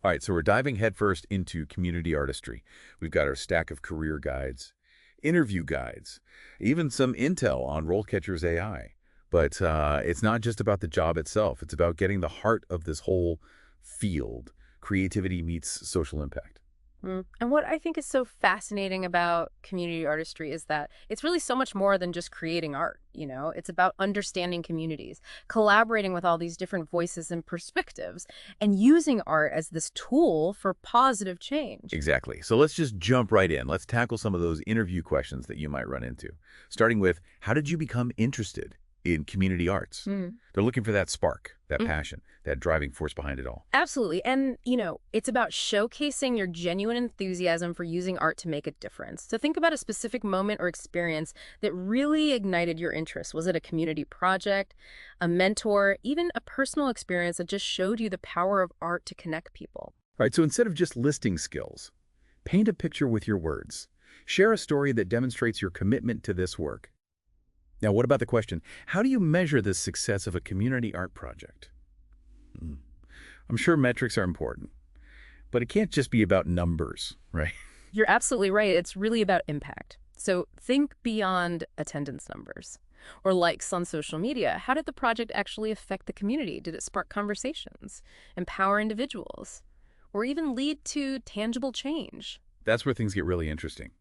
All right, so we're diving headfirst into community artistry. We've got our stack of career guides, interview guides, even some intel on RoleCatcher's AI. But it's not just about the job itself. It's about getting the heart of this whole field. Creativity meets social impact. And what I think is so fascinating about community artistry is that it's really so much more than just creating art, you know? It's about understanding communities, collaborating with all these different voices and perspectives, and using art as this tool for positive change. Exactly. So let's just jump right in. Let's tackle some of those interview questions that you might run into. Starting with, how did you become interested in community arts? They're looking for that spark, that Mm. passion, that driving force behind it all. Absolutely. And, it's about showcasing your genuine enthusiasm for using art to make a difference. So think about a specific moment or experience that really ignited your interest. Was it a community project, a mentor, even a personal experience that just showed you the power of art to connect people? All right, so instead of just listing skills, paint a picture with your words. Share a story that demonstrates your commitment to this work. Now, what about the question, how do you measure the success of a community art project? Hmm. I'm sure metrics are important, but it can't just be about numbers, right? You're absolutely right. It's really about impact. So think beyond attendance numbers or likes on social media. How did the project actually affect the community? Did it spark conversations, empower individuals, or even lead to tangible change? That's where things get really interesting,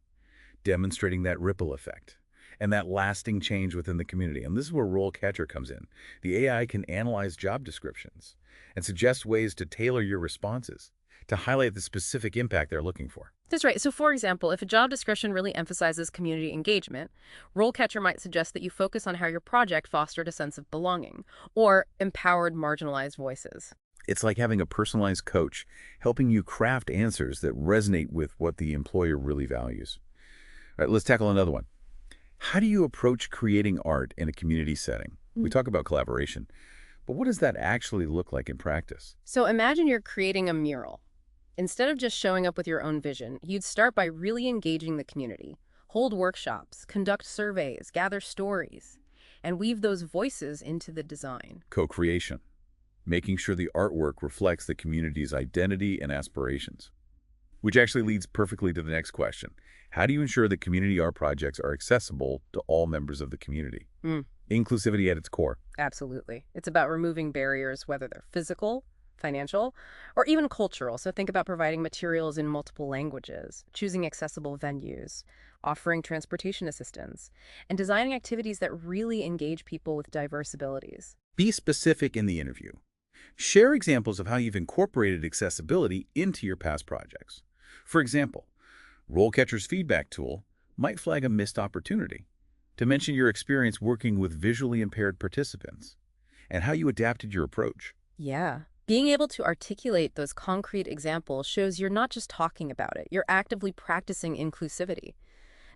demonstrating that ripple effect and that lasting change within the community. And this is where RoleCatcher comes in. The AI can analyze job descriptions and suggest ways to tailor your responses to highlight the specific impact they're looking for. That's right. So, for example, if a job description really emphasizes community engagement, RoleCatcher might suggest that you focus on how your project fostered a sense of belonging or empowered marginalized voices. It's like having a personalized coach helping you craft answers that resonate with what the employer really values. All right, let's tackle another one. How do you approach creating art in a community setting? We talk about collaboration, but what does that actually look like in practice? So, imagine you're creating a mural. Instead of just showing up with your own vision, you'd start by really engaging the community, hold workshops, conduct surveys, gather stories, and weave those voices into the design. Co-creation, making sure the artwork reflects the community's identity and aspirations. Which actually leads perfectly to the next question. How do you ensure that community art projects are accessible to all members of the community? Mm, Inclusivity at its core. absolutely. It's about removing barriers, whether they're physical, financial, or even cultural. So think about providing materials in multiple languages, choosing accessible venues, offering transportation assistance, and designing activities that really engage people with diverse abilities. Be specific in the interview. Share examples of how you've incorporated accessibility into your past projects. For example, RoleCatcher's feedback tool might flag a missed opportunity to mention your experience working with visually impaired participants and how you adapted your approach. Yeah. Being able to articulate those concrete examples shows you're not just talking about it, you're actively practicing inclusivity.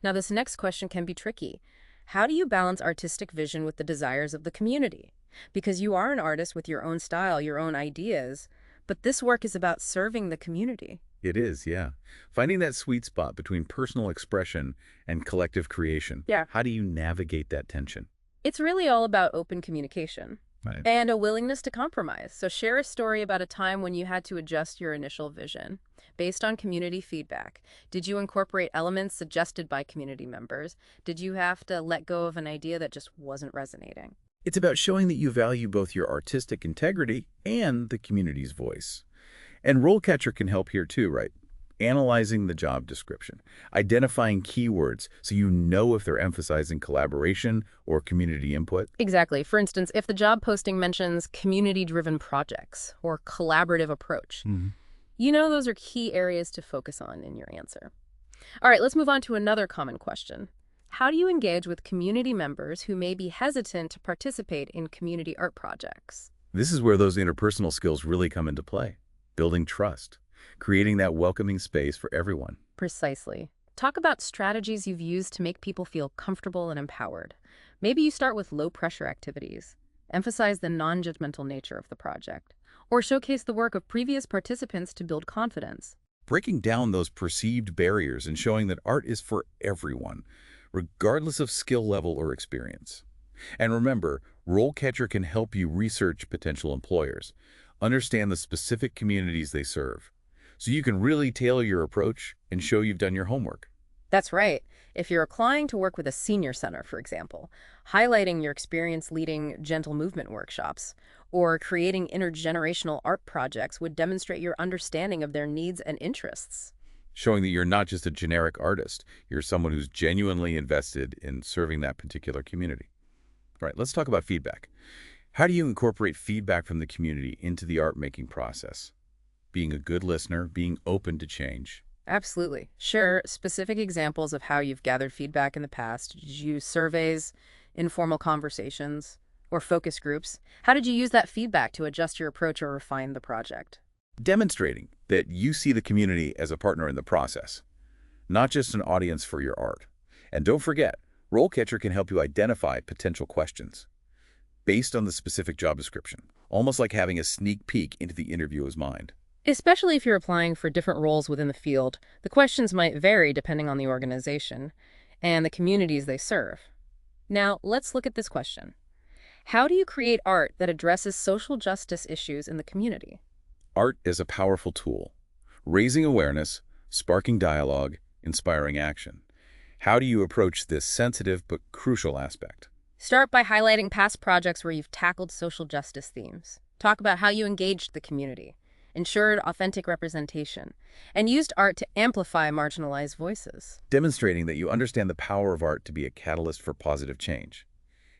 Now, this next question can be tricky. How do you balance artistic vision with the desires of the community? Because you are an artist with your own style, your own ideas, but this work is about serving the community. It is, yeah. Finding that sweet spot between personal expression and collective creation. Yeah. How do you navigate that tension? It's really all about open communication Right. and a willingness to compromise. So share a story about a time when you had to adjust your initial vision based on community feedback. Did you incorporate elements suggested by community members? Did you have to let go of an idea that just wasn't resonating? It's about showing that you value both your artistic integrity and the community's voice. And RoleCatcher can help here too, right? Analyzing the job description, identifying keywords so you know if they're emphasizing collaboration or community input. Exactly. For instance, if the job posting mentions community-driven projects or collaborative approach, you know those are key areas to focus on in your answer. All right, let's move on to another common question. How do you engage with community members who may be hesitant to participate in community art projects? This is where those interpersonal skills really come into play. Building trust, creating that welcoming space for everyone. Precisely. Talk about strategies you've used to make people feel comfortable and empowered. Maybe you start with low-pressure activities, emphasize the non-judgmental nature of the project, or showcase the work of previous participants to build confidence. Breaking down those perceived barriers and showing that art is for everyone, regardless of skill level or experience. And remember, RoleCatcher can help you research potential employers, Understand the specific communities they serve, so you can really tailor your approach and show you've done your homework. That's right. If you're applying to work with a senior center, for example, highlighting your experience leading gentle movement workshops or creating intergenerational art projects would demonstrate your understanding of their needs and interests. Showing that you're not just a generic artist, you're someone who's genuinely invested in serving that particular community. All right, let's talk about feedback. How do you incorporate feedback from the community into the art-making process? Being a good listener, being open to change. Absolutely. Share specific examples of how you've gathered feedback in the past. Did you use surveys, informal conversations, or focus groups? How did you use that feedback to adjust your approach or refine the project? Demonstrating that you see the community as a partner in the process, not just an audience for your art. And don't forget, RoleCatcher can help you identify potential questions based on the specific job description, almost like having a sneak peek into the interviewer's mind. Especially if you're applying for different roles within the field, the questions might vary depending on the organization and the communities they serve. Now, let's look at this question. How do you create art that addresses social justice issues in the community? Art is a powerful tool, raising awareness, sparking dialogue, inspiring action. How do you approach this sensitive but crucial aspect? Start by highlighting past projects where you've tackled social justice themes. Talk about how you engaged the community, ensured authentic representation, and used art to amplify marginalized voices. Demonstrating that you understand the power of art to be a catalyst for positive change.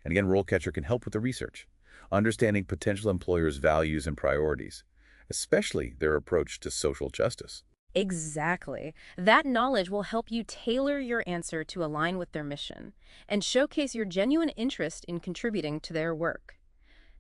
And again, RoleCatcher can help with the research, understanding potential employers' values and priorities, especially their approach to social justice. Exactly. That knowledge will help you tailor your answer to align with their mission and showcase your genuine interest in contributing to their work.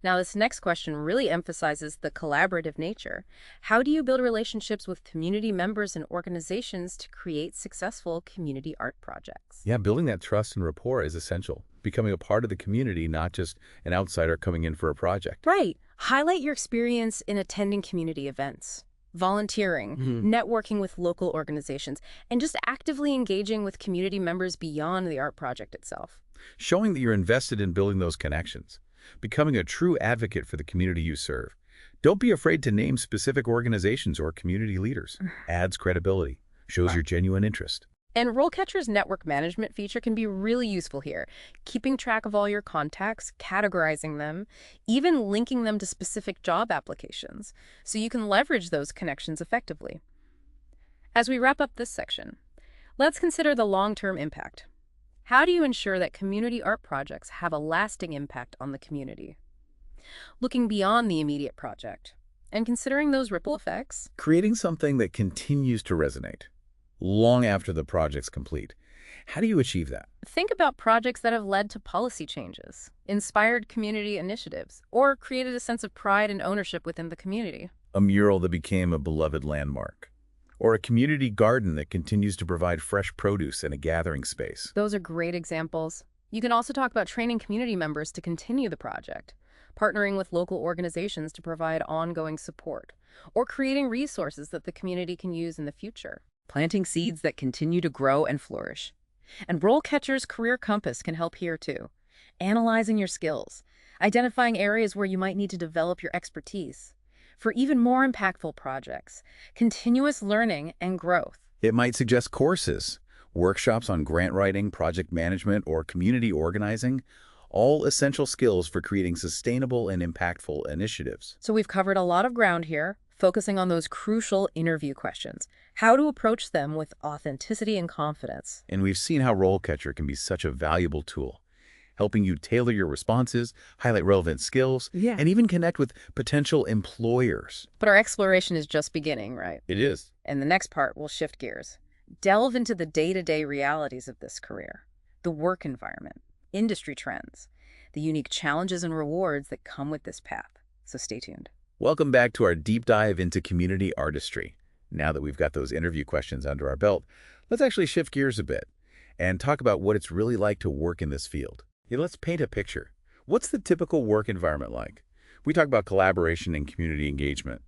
Now, this next question really emphasizes the collaborative nature. How do you build relationships with community members and organizations to create successful community art projects? Yeah, building that trust and rapport is essential. Becoming a part of the community, not just an outsider coming in for a project. Right. Highlight your experience in attending community events, volunteering, networking with local organizations, and just actively engaging with community members beyond the art project itself. Showing that you're invested in building those connections. Becoming a true advocate for the community you serve. Don't be afraid to name specific organizations or community leaders. Adds credibility, shows your genuine interest. And RoleCatcher's network management feature can be really useful here, keeping track of all your contacts, categorizing them, even linking them to specific job applications, so you can leverage those connections effectively. As we wrap up this section, let's consider the long-term impact. How do you ensure that community art projects have a lasting impact on the community? Looking beyond the immediate project and considering those ripple effects. Creating something that continues to resonate long after the project's complete. How do you achieve that? Think about projects that have led to policy changes, inspired community initiatives, or created a sense of pride and ownership within the community. A mural that became a beloved landmark. Or a community garden that continues to provide fresh produce and a gathering space. Those are great examples. You can also talk about training community members to continue the project, partnering with local organizations to provide ongoing support, or creating resources that the community can use in the future. Planting seeds that continue to grow and flourish. And RoleCatcher's Career Compass can help here too. Analyzing your skills, identifying areas where you might need to develop your expertise. For even more impactful projects, continuous learning and growth. It might suggest courses, workshops on grant writing, project management, or community organizing, all essential skills for creating sustainable and impactful initiatives. So we've covered a lot of ground here, focusing on those crucial interview questions, how to approach them with authenticity and confidence. And we've seen how RoleCatcher can be such a valuable tool, helping you tailor your responses, highlight relevant skills, and even connect with potential employers. But our exploration is just beginning, right? It is. And the next part, we'll shift gears. Delve into the day-to-day realities of this career, the work environment, industry trends, the unique challenges and rewards that come with this path. So stay tuned. Welcome back to our deep dive into community artistry. Now that we've got those interview questions under our belt, let's actually shift gears a bit and talk about what it's really like to work in this field. Let's paint a picture. What's the typical work environment like? We talk about collaboration and community engagement,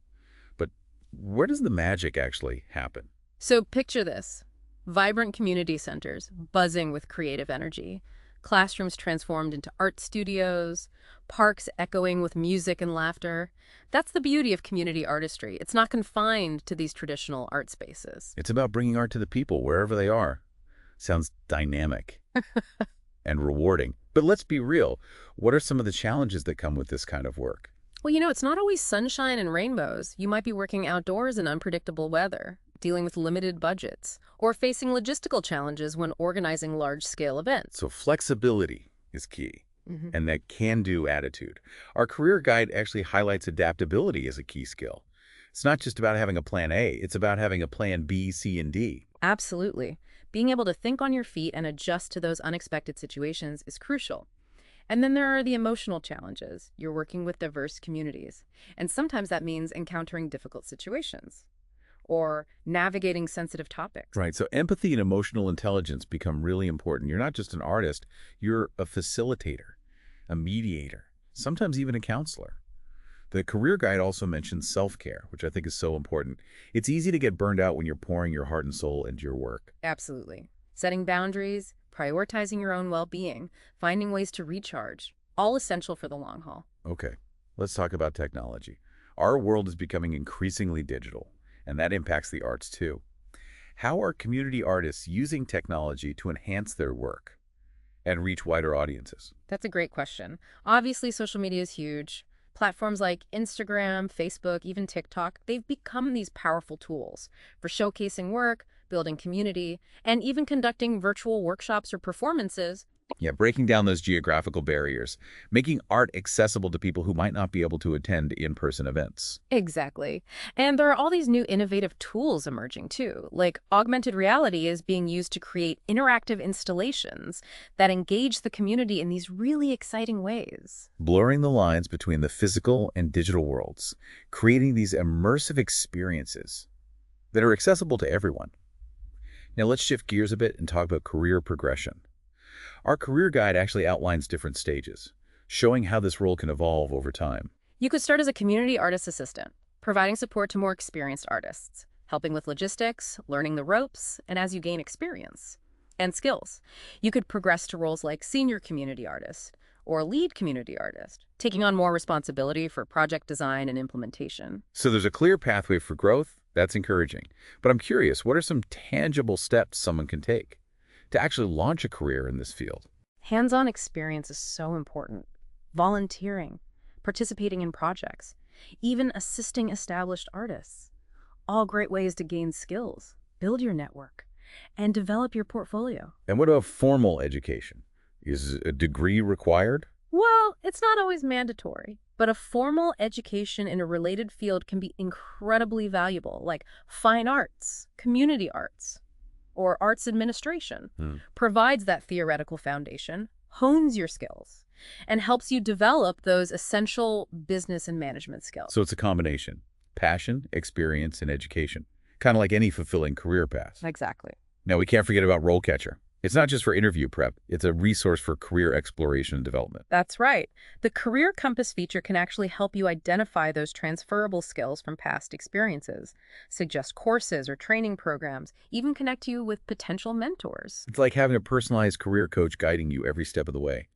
but where does the magic actually happen? So picture this. Vibrant community centers, buzzing with creative energy. classrooms transformed into art studios, parks echoing with music and laughter. That's the beauty of community artistry. It's not confined to these traditional art spaces. It's about bringing art to the people wherever they are. Sounds dynamic and rewarding. But let's be real. What are some of the challenges that come with this kind of work? Well, it's not always sunshine and rainbows. You might be working outdoors in unpredictable weather, dealing with limited budgets, or facing logistical challenges when organizing large-scale events. So flexibility is key, and that can-do attitude. Our career guide actually highlights adaptability as a key skill. It's not just about having a plan A, it's about having a plan B, C, and D. Absolutely. Being able to think on your feet and adjust to those unexpected situations is crucial. And then there are the emotional challenges. You're working with diverse communities, and sometimes that means encountering difficult situations or navigating sensitive topics. Right, so empathy and emotional intelligence become really important. You're not just an artist, you're a facilitator, a mediator, sometimes even a counselor. The career guide also mentions self-care, which I think is so important. It's easy to get burned out when you're pouring your heart and soul into your work. Absolutely. Setting boundaries, prioritizing your own well-being, finding ways to recharge, all essential for the long haul. Okay, let's talk about technology. Our world is becoming increasingly digital, and that impacts the arts too. How are community artists using technology to enhance their work and reach wider audiences? That's a great question. Obviously, social media is huge. Platforms like Instagram, Facebook, even TikTok, they've become these powerful tools for showcasing work, building community, and even conducting virtual workshops or performances. Yeah, breaking down those geographical barriers, making art accessible to people who might not be able to attend in-person events. Exactly. And there are all these new innovative tools emerging too, like augmented reality is being used to create interactive installations that engage the community in these really exciting ways. Blurring the lines between the physical and digital worlds, creating these immersive experiences that are accessible to everyone. Now let's shift gears a bit and talk about career progression. Our career guide actually outlines different stages, showing how this role can evolve over time. You could start as a community artist assistant, providing support to more experienced artists, helping with logistics, learning the ropes, and as you gain experience and skills, you could progress to roles like senior community artist or lead community artist, taking on more responsibility for project design and implementation. So there's a clear pathway for growth. That's encouraging. But I'm curious, what are some tangible steps someone can take to actually launch a career in this field? Hands-on experience is so important. Volunteering, participating in projects, even assisting established artists. All great ways to gain skills, build your network, and develop your portfolio. And what about formal education? Is a degree required? Well, it's not always mandatory, but a formal education in a related field can be incredibly valuable, like fine arts, community arts, or arts administration. Provides that theoretical foundation, hones your skills, and helps you develop those essential business and management skills. So it's a combination: passion, experience, and education. Kind of like any fulfilling career path. Exactly. Now, we can't forget about RoleCatcher. It's not just for interview prep, it's a resource for career exploration and development. That's right. The Career Compass feature can actually help you identify those transferable skills from past experiences, suggest courses or training programs, even connect you with potential mentors. It's like having a personalized career coach guiding you every step of the way.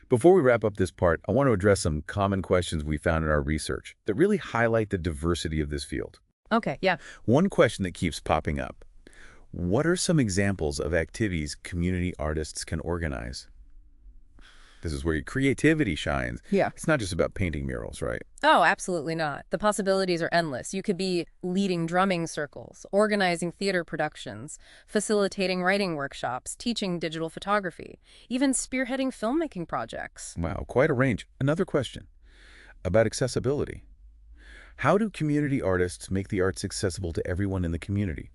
Before we wrap up this part, I want to address some common questions we found in our research that really highlight the diversity of this field. Okay, yeah. One question that keeps popping up: what are some examples of activities community artists can organize? This is where your creativity shines. Yeah. It's not just about painting murals, right? Oh, absolutely not. The possibilities are endless. You could be leading drumming circles, organizing theater productions, facilitating writing workshops, teaching digital photography, even spearheading filmmaking projects. Wow, quite a range. Another question about accessibility. How do community artists make the arts accessible to everyone in the community?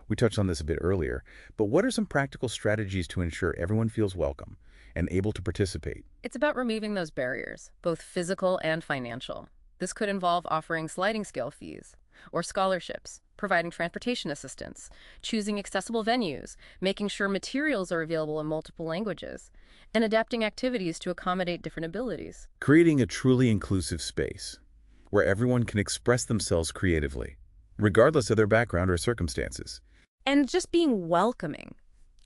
We touched on this a bit earlier, but what are some practical strategies to ensure everyone feels welcome and able to participate? It's about removing those barriers, both physical and financial. This could involve offering sliding scale fees or scholarships, providing transportation assistance, choosing accessible venues, making sure materials are available in multiple languages, and adapting activities to accommodate different abilities. Creating a truly inclusive space where everyone can express themselves creatively, regardless of their background or circumstances. And just being welcoming.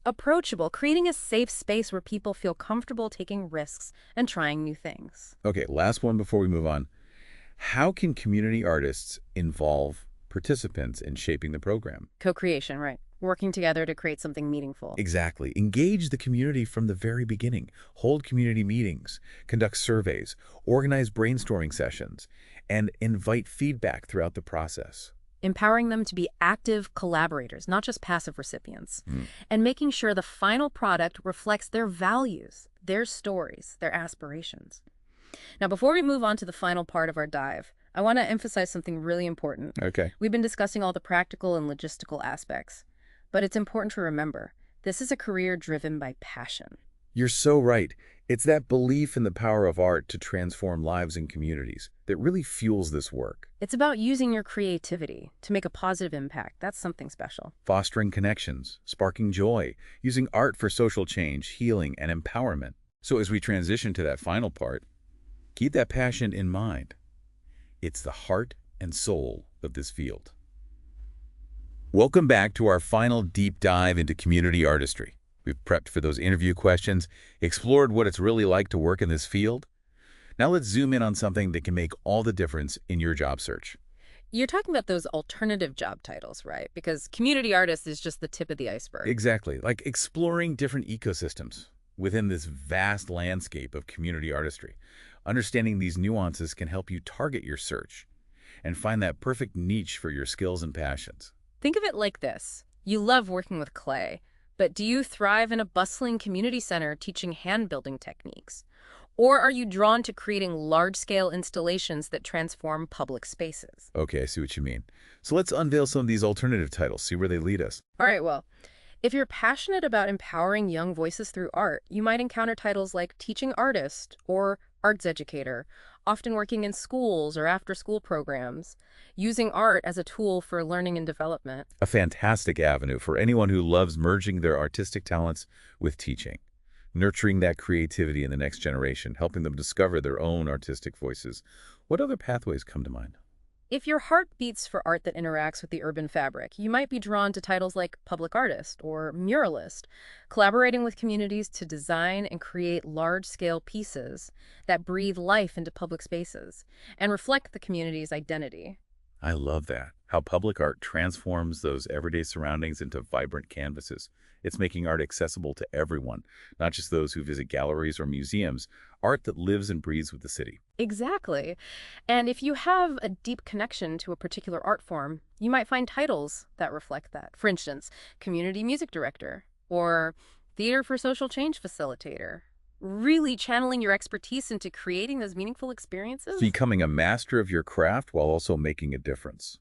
Approachable, creating a safe space where people feel comfortable taking risks and trying new things. Okay, last one before we move on. How can community artists involve participants in shaping the program? Co-creation, right. Working together to create something meaningful. Exactly. Engage the community from the very beginning. Hold community meetings, conduct surveys, organize brainstorming sessions, and invite feedback throughout the process. Empowering them to be active collaborators, not just passive recipients, Mm. and making sure the final product reflects their values, their stories, their aspirations. Now, before we move on to the final part of our dive, I want to emphasize something really important. Okay. We've been discussing all the practical and logistical aspects, but it's important to remember, this is a career driven by passion. You're so right. It's that belief in the power of art to transform lives and communities that really fuels this work. It's about using your creativity to make a positive impact. That's something special. Fostering connections, sparking joy, using art for social change, healing, and empowerment. So as we transition to that final part, keep that passion in mind. It's the heart and soul of this field. Welcome back to our final deep dive into community artistry. We've prepped for those interview questions, explored what it's really like to work in this field. Now let's zoom in on something that can make all the difference in your job search. You're talking about those alternative job titles, right? Because community artist is just the tip of the iceberg. Exactly, like exploring different ecosystems within this vast landscape of community artistry. Understanding these nuances can help you target your search and find that perfect niche for your skills and passions. Think of it like this. You love working with clay, but do you thrive in a bustling community center teaching hand-building techniques? Or are you drawn to creating large-scale installations that transform public spaces? Okay, I see what you mean. So let's unveil some of these alternative titles, see where they lead us. All right, well, if you're passionate about empowering young voices through art, you might encounter titles like teaching artist or arts educator, often working in schools or after-school programs, using art as a tool for learning and development. A fantastic avenue for anyone who loves merging their artistic talents with teaching, nurturing that creativity in the next generation, helping them discover their own artistic voices. What other pathways come to mind? If your heart beats for art that interacts with the urban fabric, you might be drawn to titles like public artist or muralist, collaborating with communities to design and create large-scale pieces that breathe life into public spaces and reflect the community's identity. I love that, how public art transforms those everyday surroundings into vibrant canvases. It's making art accessible to everyone, not just those who visit galleries or museums, art that lives and breathes with the city. Exactly. And if you have a deep connection to a particular art form, you might find titles that reflect that. For instance, community music director or theater for social change facilitator. Really channeling your expertise into creating those meaningful experiences. Becoming a master of your craft while also making a difference.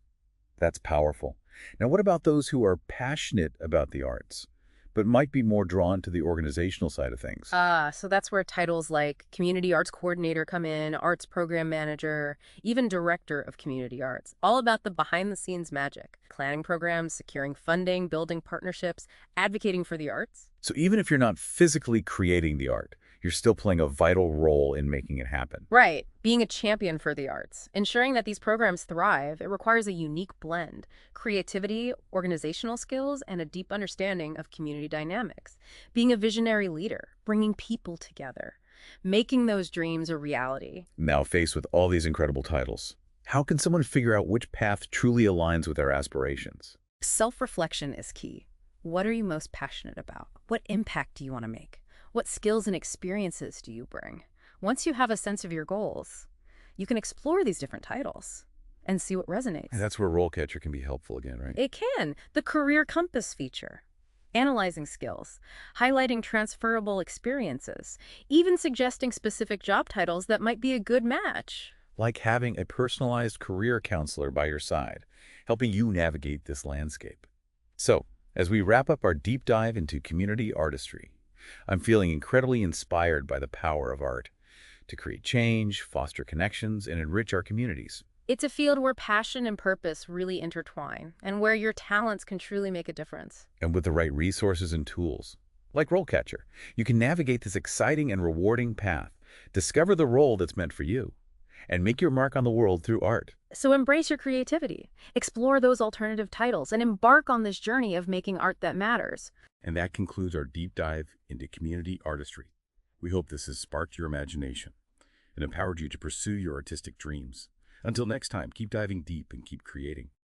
That's powerful. Now, what about those who are passionate about the arts, but might be more drawn to the organizational side of things? So that's where titles like Community Arts Coordinator come in, Arts Program Manager, even Director of Community Arts. All about the behind-the-scenes magic. Planning programs, securing funding, building partnerships, advocating for the arts. So even if you're not physically creating the art, you're still playing a vital role in making it happen. Right. Being a champion for the arts. Ensuring that these programs thrive, it requires a unique blend. Creativity, organizational skills, and a deep understanding of community dynamics. Being a visionary leader, bringing people together, making those dreams a reality. Now faced with all these incredible titles, how can someone figure out which path truly aligns with their aspirations? Self-reflection is key. What are you most passionate about? What impact do you want to make? What skills and experiences do you bring? Once you have a sense of your goals, you can explore these different titles and see what resonates. And that's where RoleCatcher can be helpful again, right? It can. The Career Compass feature. Analyzing skills, highlighting transferable experiences, even suggesting specific job titles that might be a good match. Like having a personalized career counselor by your side, helping you navigate this landscape. So, as we wrap up our deep dive into community artistry, I'm feeling incredibly inspired by the power of art to create change, foster connections, and enrich our communities. It's a field where passion and purpose really intertwine, and where your talents can truly make a difference. And with the right resources and tools, like RoleCatcher, you can navigate this exciting and rewarding path, discover the role that's meant for you, and make your mark on the world through art. So embrace your creativity, explore those alternative titles, and embark on this journey of making art that matters. And that concludes our deep dive into community artistry. We hope this has sparked your imagination and empowered you to pursue your artistic dreams. Until next time, keep diving deep and keep creating.